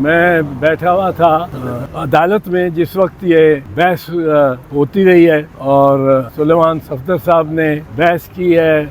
میں بیٹھا ہوا تھا عدالت میں جس وقت یہ بحث ہوتی رہی ہے اور سلیمان صفدر صاحب نے بحث کی ہے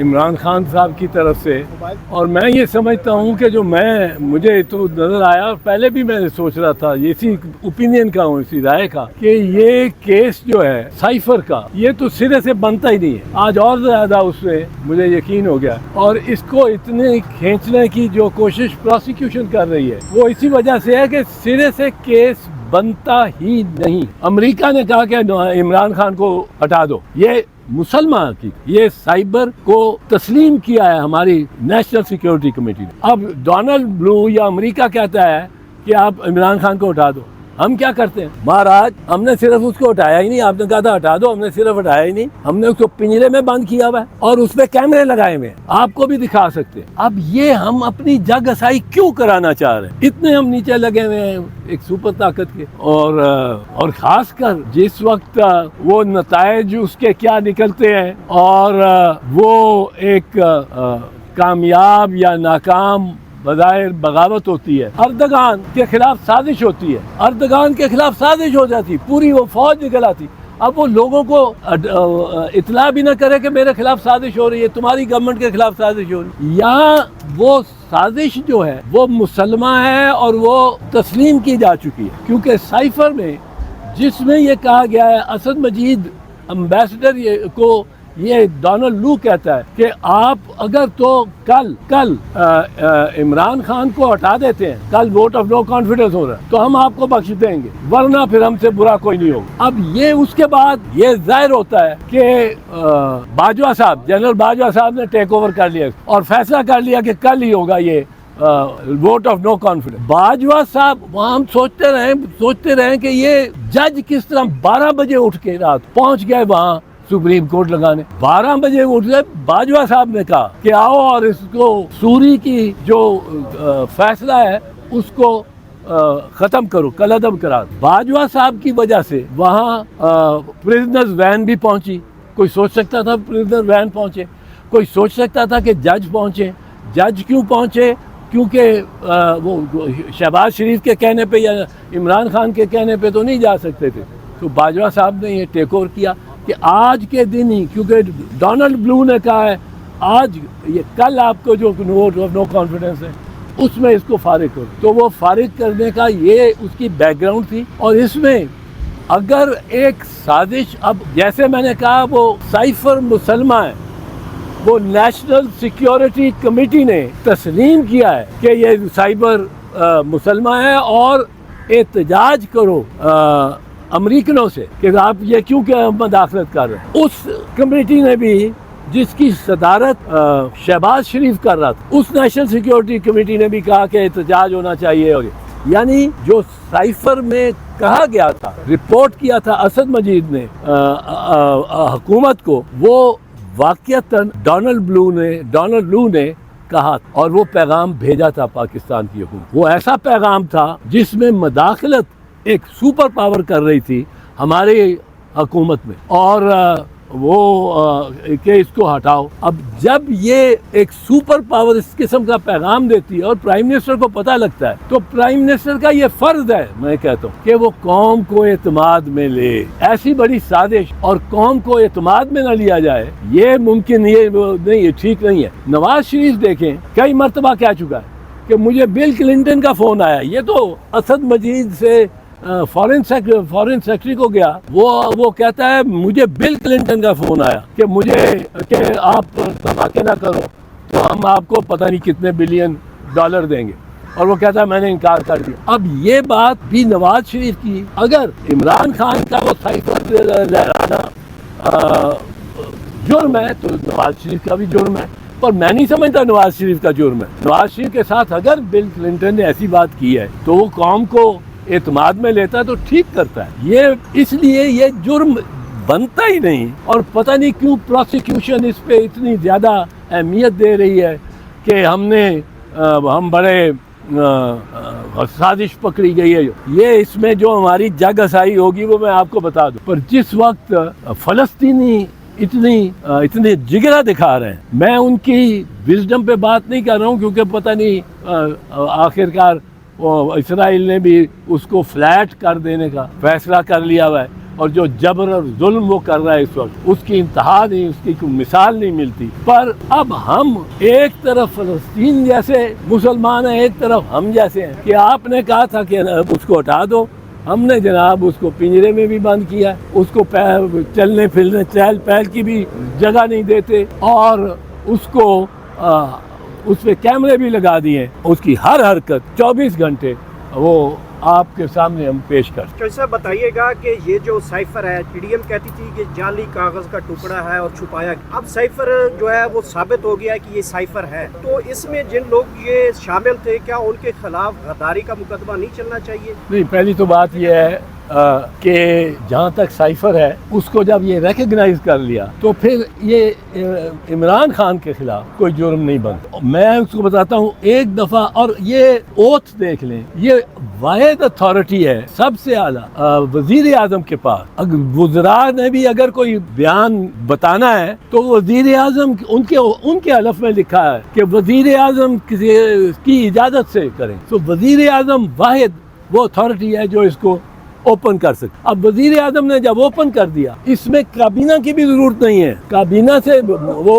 عمران خان صاحب کی طرف سے، اور میں یہ سمجھتا ہوں کہ جو مجھے تو نظر آیا، اور پہلے بھی میں نے سوچ رہا تھا، اسی اوپینین کا ہوں، اسی رائے کا، کہ یہ کیس جو ہے سائفر کا، یہ تو سرے سے بنتا ہی نہیں ہے۔ آج اور زیادہ اس میں مجھے یقین ہو گیا، اور اس کو اتنے کھینچنے کی جو کوشش پروسیکیوشن کر رہی ہے وہ اسی وجہ سے ہے کہ سرے سے کیس بنتا ہی نہیں۔ امریکہ نے کہا کہ عمران خان کو ہٹا دو، یہ مسلمان کی یہ سائبر کو تسلیم کیا ہے ہماری نیشنل سیکیورٹی کمیٹی نے۔ اب ڈونلڈ بلو یا امریکہ کہتا ہے کہ آپ عمران خان کو ہٹا دو، ہم کیا کرتے ہیں؟ مہاراج ہم نے صرف اس کو ہٹایا ہی نہیں، آپ نے کہا تھا ہٹا دو، ہم نے صرف ہٹایا ہی نہیں، ہم نے اس کو پنجرے میں بند کیا ہوا ہے اور اس پہ کیمرے لگائے ہوئے ہیں، آپ کو بھی دکھا سکتے ہیں۔ اب یہ ہم اپنی جگ اسائی کیوں کرانا چاہ رہے ہیں؟ اتنے ہم نیچے لگے ہوئے ہیں ایک سپر طاقت کے، اور خاص کر جس وقت وہ نتائج اس کے کیا نکلتے ہیں، اور وہ ایک کامیاب یا ناکام بظاہر بغاوت ہوتی ہے، اردگان کے خلاف سازش ہوتی ہے، اردگان کے خلاف سازش ہو جاتی، پوری وہ فوج نکل آتی۔ اب وہ لوگوں کو اطلاع بھی نہ کرے کہ میرے خلاف سازش ہو رہی ہے، تمہاری گورنمنٹ کے خلاف سازش ہو رہی ہے۔ یہاں وہ سازش جو ہے وہ مسلمہ ہے اور وہ تسلیم کی جا چکی ہے، کیونکہ سائفر میں جس میں یہ کہا گیا ہے، اسد مجید امبیسڈر کو یہ ڈونلڈ لو کہتا ہے کہ آپ اگر تو کل عمران خان کو ہٹا دیتے ہیں، کل ووٹ آف نو کانفیڈنس ہو رہا ہے، تو ہم آپ کو بخش دیں گے، ورنہ پھر ہم سے برا کوئی نہیں ہوگا۔ اب یہ اس کے بعد یہ ظاہر ہوتا ہے کہ باجوہ صاحب، جنرل باجوہ صاحب نے ٹیک اوور کر لیا اور فیصلہ کر لیا کہ کل ہی ہوگا یہ vote of no confidence. Bajwa صاحب وہاں ہم سوچتے رہے کہ یہ جج کس طرح 12 بجے اٹھ کے رات پہنچ گئے وہاں سپریم کورٹ لگانے، 12 بجے اٹھ گئے۔ باجوہ صاحب نے کہا کہ آؤ اور اس کو سوری کی جو فیصلہ ہے اس کو ختم کرو، کالعدم کرا دو۔ باجوہ صاحب کی وجہ سے وہاں پریزنرز وین بھی پہنچی۔ کوئی سوچ سکتا تھا پریزنر وین پہنچے؟ کوئی سوچ سکتا تھا کہ جج پہنچے؟ جج کیوں پہنچے؟ کیونکہ وہ شہباز شریف کے کہنے پہ یا عمران خان کے کہنے پہ تو نہیں جا سکتے تھے، تو باجوہ صاحب نے یہ ٹیک اوور کیا کہ آج کے دن ہی، کیونکہ ڈونلڈ بلو نے کہا ہے آج یہ کل آپ کو جو ووٹ آف نو کانفیڈنس ہے اس میں اس کو فارغ کرو، تو وہ فارغ کرنے کا یہ اس کی بیک گراؤنڈ تھی۔ اور اس میں اگر ایک سازش، اب جیسے میں نے کہا وہ سائفر مسلمہ ہے، وہ نیشنل سیکیورٹی کمیٹی نے تسلیم کیا ہے کہ یہ سائبر مسلمہ ہے، اور احتجاج کرو امریکنوں سے کہ آپ یہ کیوں مداخلت کر رہے ہیں۔ اس کمیٹی نے بھی، جس کی صدارت شہباز شریف کر رہا تھا، اس نیشنل سیکیورٹی کمیٹی نے بھی کہا کہ احتجاج ہونا چاہیے۔ اور یعنی جو سائفر میں کہا گیا تھا، رپورٹ کیا تھا اسد مجید نے حکومت کو، وہ واقعتاً ڈونلڈ لو نے کہا، اور وہ پیغام بھیجا تھا پاکستان کی حکومت۔ وہ ایسا پیغام تھا جس میں مداخلت ایک سپر پاور کر رہی تھی ہماری حکومت میں، اور وہ کہ اس کو ہٹاؤ۔ اب جب یہ ایک سپر پاور اس قسم کا پیغام دیتی ہے اور پرائم منسٹر کو پتہ لگتا ہے، تو پرائم منسٹر کا یہ فرض ہے، میں کہتا ہوں، کہ وہ قوم کو اعتماد میں لے۔ ایسی بڑی سازش اور قوم کو اعتماد میں نہ لیا جائے، یہ ممکن نہیں، یہ ٹھیک نہیں ہے۔ نواز شریف دیکھیں کئی مرتبہ کہہ چکا ہے کہ مجھے بل کلنٹن کا فون آیا، یہ تو اسد مجید سے فارن سیکرٹری کو گیا، وہ کہتا ہے مجھے بل کلنٹن کا فون آیا کہ آپ دھماکے نہ کرو تو ہم آپ کو پتہ نہیں کتنے بلین ڈالر دیں گے، اور وہ کہتا ہے میں نے انکار کر دیا۔ اب یہ بات بھی نواز شریف کی، اگر عمران خان کا وہ سائفر لہرانا جرم ہے تو نواز شریف کا بھی جرم ہے، پر میں نہیں سمجھتا نواز شریف کا جرم ہے۔ نواز شریف کے ساتھ اگر بل کلنٹن نے ایسی بات کی ہے تو وہ قوم کو اعتماد میں لیتا ہے تو ٹھیک کرتا ہے، یہ اس لیے یہ جرم بنتا ہی نہیں۔ اور پتہ نہیں کیوں پروسیکیوشن اس پہ اتنی زیادہ اہمیت دے رہی ہے کہ ہم بڑے سازش پکڑی گئی ہے۔ یہ اس میں جو ہماری جگ اسائی ہوگی وہ میں آپ کو بتا دوں، پر جس وقت فلسطینی اتنے جگرا دکھا رہے ہیں، میں ان کی وزڈم پہ بات نہیں کر رہا ہوں، کیونکہ پتہ نہیں آخرکار اسرائیل نے بھی اس کو فلیٹ کر دینے کا فیصلہ کر لیا ہوا ہے، اور جو جبر اور ظلم وہ کر رہا ہے اس وقت، اس کی انتہا نہیں، اس کی کوئی مثال نہیں ملتی۔ پر اب ہم ایک طرف فلسطین جیسے مسلمان ہیں، ایک طرف ہم جیسے ہیں، کہ آپ نے کہا تھا کہ اس کو ہٹا دو، ہم نے جناب اس کو پنجرے میں بھی بند کیا، اس کو چلنے پھرنے چہل پہل کی بھی جگہ نہیں دیتے، اور اس کو اس پہ کیمرے بھی لگا دیے، اس کی ہر حرکت 24 گھنٹے وہ آپ کے سامنے ہم پیش کرتے۔ چوہدری صاحب بتائیے گا کہ یہ جو سائفر ہے، پی ڈی ایم کہتی تھی کہ جعلی کاغذ کا ٹکڑا ہے اور چھپایا، اب سائفر جو ہے وہ ثابت ہو گیا کہ یہ سائفر ہے، تو اس میں جن لوگ یہ شامل تھے کیا ان کے خلاف غداری کا مقدمہ نہیں چلنا چاہیے؟ نہیں، پہلی تو بات یہ ہے کہ جہاں تک سائفر ہے، اس کو جب یہ ریکگنائز کر لیا تو پھر یہ عمران خان کے خلاف کوئی جرم نہیں بنتا۔ میں اس کو بتاتا ہوں ایک دفعہ، اور یہ اوتھ دیکھ لیں، یہ واحد اتھارٹی ہے سب سے اعلیٰ وزیر اعظم کے پاس۔ اگر وزراء نے بھی اگر کوئی بیان بتانا ہے تو وزیر اعظم ان کے حلف میں لکھا ہے کہ وزیر اعظم کی اجازت سے کریں، تو وزیر اعظم واحد وہ اتھارٹی ہے جو اس کو اوپن کر سکتے۔ اب وزیر اعظم نے جب اوپن کر دیا، اس میں کابینہ کی بھی ضرورت نہیں ہے، کابینہ سے وہ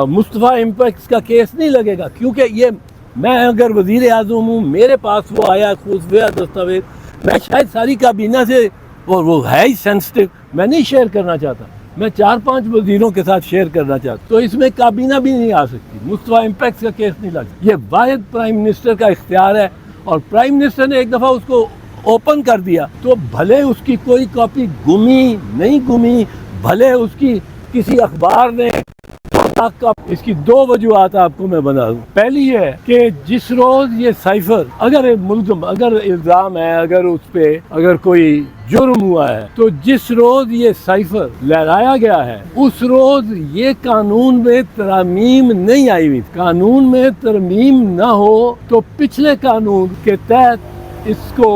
مصطفیٰ امپیکس کا کیس نہیں لگے گا، کیونکہ یہ میں اگر وزیر اعظم ہوں، میرے پاس وہ آیا خفیہ دستاویز، میں شاید ساری کابینہ سے وہ ہے ہی سینسٹیو، میں نہیں شیئر کرنا چاہتا، میں 4-5 وزیروں کے ساتھ شیئر کرنا چاہتا، تو اس میں کابینہ بھی نہیں آ سکتی، مصطفیٰ امپیکس کا کیس نہیں لگ سکتا۔ یہ واحد پرائم منسٹر کا اختیار ہے، اور پرائم منسٹر نے ایک دفعہ اس کو اوپن کر دیا تو بھلے اس کی کوئی کاپی گمی نہیں گمی، بھلے اس کی کسی اخبار نے، اس کی 2 وجوہات آپ کو میں بتا دوں۔ پہلی یہ ہے کہ جس روز یہ سائفر اگر ملزم، اگر الزام ہے، اگر اس پہ اگر کوئی جرم ہوا ہے، تو جس روز یہ سائفر لہرایا گیا ہے اس روز یہ قانون میں ترمیم نہیں آئی ہوئی۔ قانون میں ترمیم نہ ہو تو پچھلے قانون کے تحت اس کو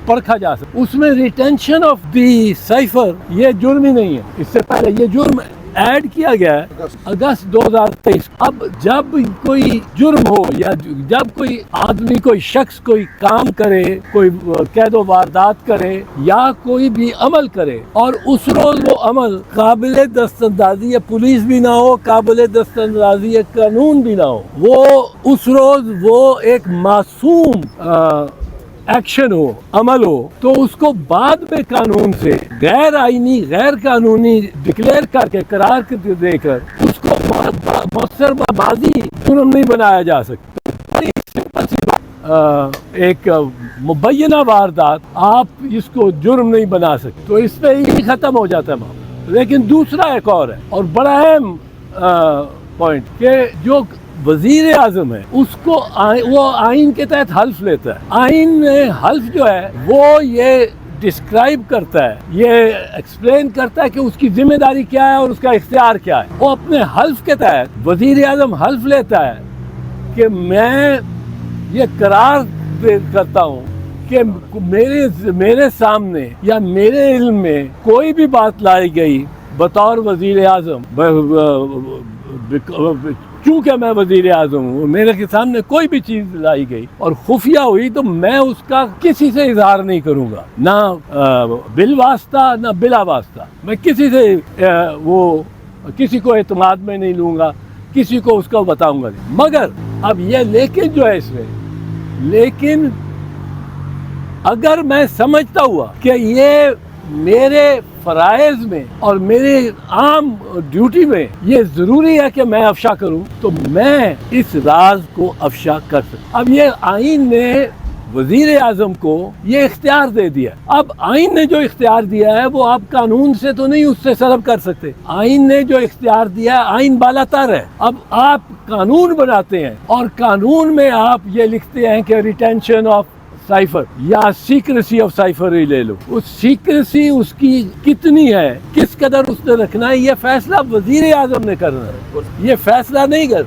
پرکھا جا سکتا، اس میں ریٹینشن آف دی سائفر یہ جرم ہی نہیں ہے، اس سے پہلے یہ جرم ایڈ کیا گیا ہے اگست 2023۔ اب جب کوئی جرم ہو یا جب کوئی آدمی، کوئی شخص کوئی کام کرے، کوئی قید و واردات کرے یا کوئی بھی عمل کرے، اور اس روز وہ عمل قابل دستاندازی پولیس بھی نہ ہو، قابل دستاندازی قانون بھی نہ ہو، وہ اس روز وہ ایک معصوم ایکشن ہو، عمل ہو، تو اس کو بعد میں قانون سے غیر آئینی، غیر قانونی ڈکلیئر کر کے قرار دے کر اس کو مؤثر بازی جرم نہیں بنایا جا سکتا۔ ایک مبینہ واردات آپ اس کو جرم نہیں بنا سکتے، تو اس پہ ہی ختم ہو جاتا ہے معاملہ۔ لیکن دوسرا ایک اور ہے، اور بڑا اہم پوائنٹ، کہ جو وزیر اعظم ہے اس کو وہ آئین کے تحت حلف لیتا ہے۔ آئین میں حلف جو ہے وہ یہ ڈسکرائب کرتا ہے، یہ ایکسپلین کرتا ہے کہ اس کی ذمہ داری کیا ہے اور اس کا اختیار کیا ہے۔ وہ اپنے حلف کے تحت وزیر اعظم حلف لیتا ہے کہ میں یہ قرار کرتا ہوں کہ میرے سامنے یا میرے علم میں کوئی بھی بات لائی گئی بطور وزیر اعظم، چونکہ میں وزیر اعظم ہوں، میرے کے سامنے کوئی بھی چیز لائی گئی اور خفیہ ہوئی تو میں اس کا کسی سے اظہار نہیں کروں گا، نہ بالواسطہ نہ بلا واسطہ، میں کسی سے وہ کسی کو اعتماد میں نہیں لوں گا، کسی کو اس کو بتاؤں گا نہیں۔ مگر اب یہ لیکن جو ہے اس میں، لیکن اگر میں سمجھتا ہوا کہ یہ میرے فرائض میں اور میرے عام ڈیوٹی میں یہ ضروری ہے کہ میں افشا کروں، تو میں اس راز کو افشا کر سکتا۔ اب یہ آئین نے وزیر اعظم کو یہ اختیار دے دیا۔ اب آئین نے جو اختیار دیا ہے وہ آپ قانون سے تو نہیں اس سے سلب کر سکتے۔ آئین نے جو اختیار دیا ہے، آئین بالاتر ہے۔ اب آپ قانون بناتے ہیں اور قانون میں آپ یہ لکھتے ہیں کہ ریٹینشن آف سائفر یا سیکریسی آف سائفر ہی لے لو، اس سیکریسی اس کی کتنی ہے، کس قدر اس نے رکھنا ہے، یہ فیصلہ وزیر اعظم نے کرنا ہے، یہ فیصلہ نہیں کر